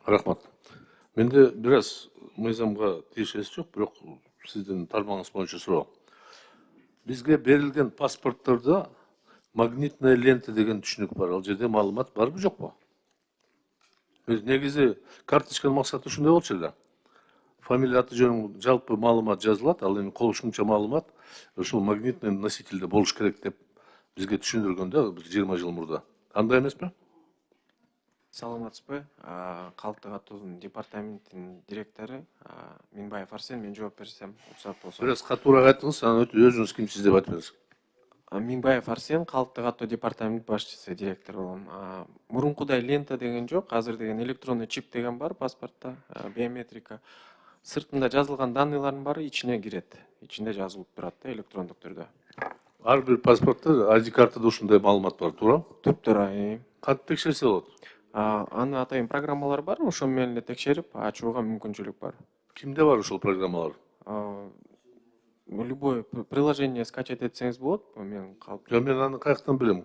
Рахмат. Менде biraz мыйзамга тиешеси жок, бирок сиздин тармагыңыз боюнча суроо. Бизге берилген паспорттордо магнитная лента деген түшүнүк бар. Ал жерде маалымат барбы жокпу? Негизи карточканын максаты ушундай болчу эле. Фамилия, аты жөнүң, жалпы маалымат жазылат, ал эми кошумча маалымат ушул магнитный носительде болуш керек деп бизге түшүндүргөн да, бир 20 жыл мурда. Андай эмеспи? Саламатсызбы? Калктык каттоодун департаментинин директору Минбаев Арсен, мен жооп берсем уруксат болсо. Biraz катуураак айтыңыз, анан өзүңүз кимсиз деп айтып бериңиз. Минбаев Арсен, калктык каттоо департамент башчысы, директор болом. Мурункудай лента деген жок, азыр деген электронный чип деген бар паспортто, биометрика. Сыртында жазылган данныйлардын баары ичине кирет. Ичинде жазылып турат да электрондук түрдө. Ар бир паспортто ID картада ушундай маалымат бар, туура? Туптура. Кантип текшерсе болот? Аны атайын программалар бар, ошол менен эле текшерип ачууга мүмкүнчүлүк бар. Кимде бар ушул программалар? Любое приложение скачать этсеңиз болот. Мен Мен аны каяктан билем?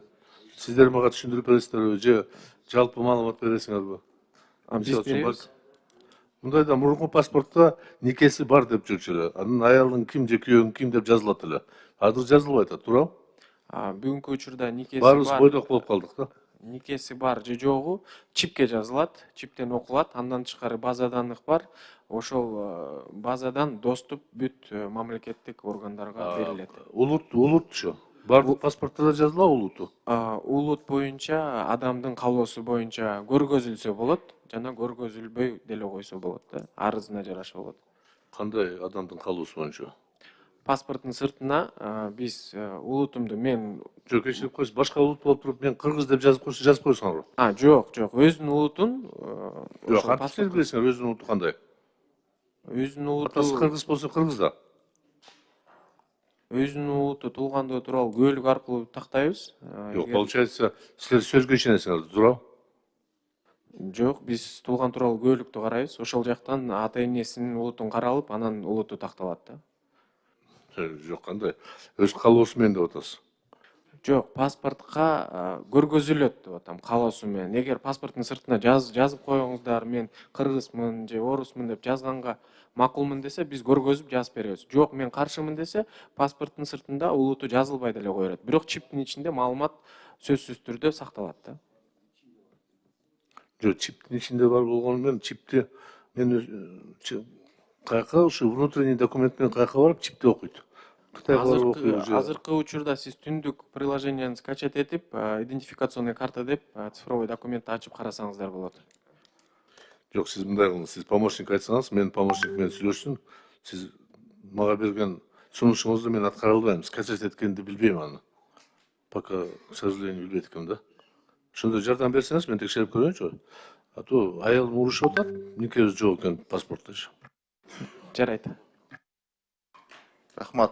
Сиздер мага түшүндүрүп бересиздерби же жалпы маалымат бересиңерби? биз беребиз. Мындайда мурунку паспортто никеси бар деп жүрчү эле. Анын аялын ким же күйөөң ким деп жазылат эле. Азыр жазылбай атат, туурабы? Бүгүнкү учурда никеси Баарыбыз бар. бойдок болуп калдык да. Никеси бар же жогу чипке жазылат, чиптен окулат, андан тышкары база данных бар. Ошол базадан доступ бүт мамлекеттик органдарга берилет. Улутчу. Бардык паспорттордо жазыла улуту. Улут боюнча адамдын каалоосу боюнча көргөзүлсө болот жана көргөзүлбөй деле койсо болот да. Арызына жараша болот. Кандай адамдын каалоосу боюнча? Паспорттун сыртына биз улутумду мен Жок, кечирип койсуң, башка улут болуп туруп, мен кыргыз деп жазып койсоңорбу. жок, өзүнүн улутун Жок, кантип билесиңер өзүнүн улуту кандай? өзүнүн улуту Атасы кыргыз болсо кыргыз да. өзүнүн улуту туулгандыгы тууралуу күбөлүк аркылуу тактайбыз. Жок, получается, силер сөзгө ишенесиңер, туурабы? Жок, биз туулган тууралуу күбөлүктү карайбыз. Ошол жактан ата энесинин улутун каралып, анан улуту такталат да. Жок, кандай? Өз каалоосу менен деп атасыз. Жок, паспортко көргөзүлөт деп атам, каалоосу менен. Эгер паспорттун сыртына жазып коюңуздар, мен кыргызмын же орусмун деп жазганга макулмун десе, биз көргөзүп жазып беребиз. Жок, мен каршымын десе, паспорттун сыртында улуту жазылбай деле кое берет. Бирок чиптин ичинде маалымат сөзсүз түрдө сакталат да. Жок, чиптин ичинде бар болгону менен чипти мен каяка ушу внутренний документ менен каяка барып чипти окуйт. Азыркы учурда сиз түндүк приложенияны скачать этип, идентификационный карта деп цифровой документти ачып карасаңыздар болот. Жок, сиз мындай кылыңыз, сиз помощник айтсаңыз, менин помощник менен сүйлөшсүн. Сиз мага берген сунушуңузду мен аткара албайм, скачать эткенди билбейм аны. Пока, к сожалению, билбейт экенмин да. Ошондо жардам берсеңиз, мен текшерип көрөйүнчү. А то аялым урушуп атат, никебиз жок экен паспортто. Жарайт. Рахмат.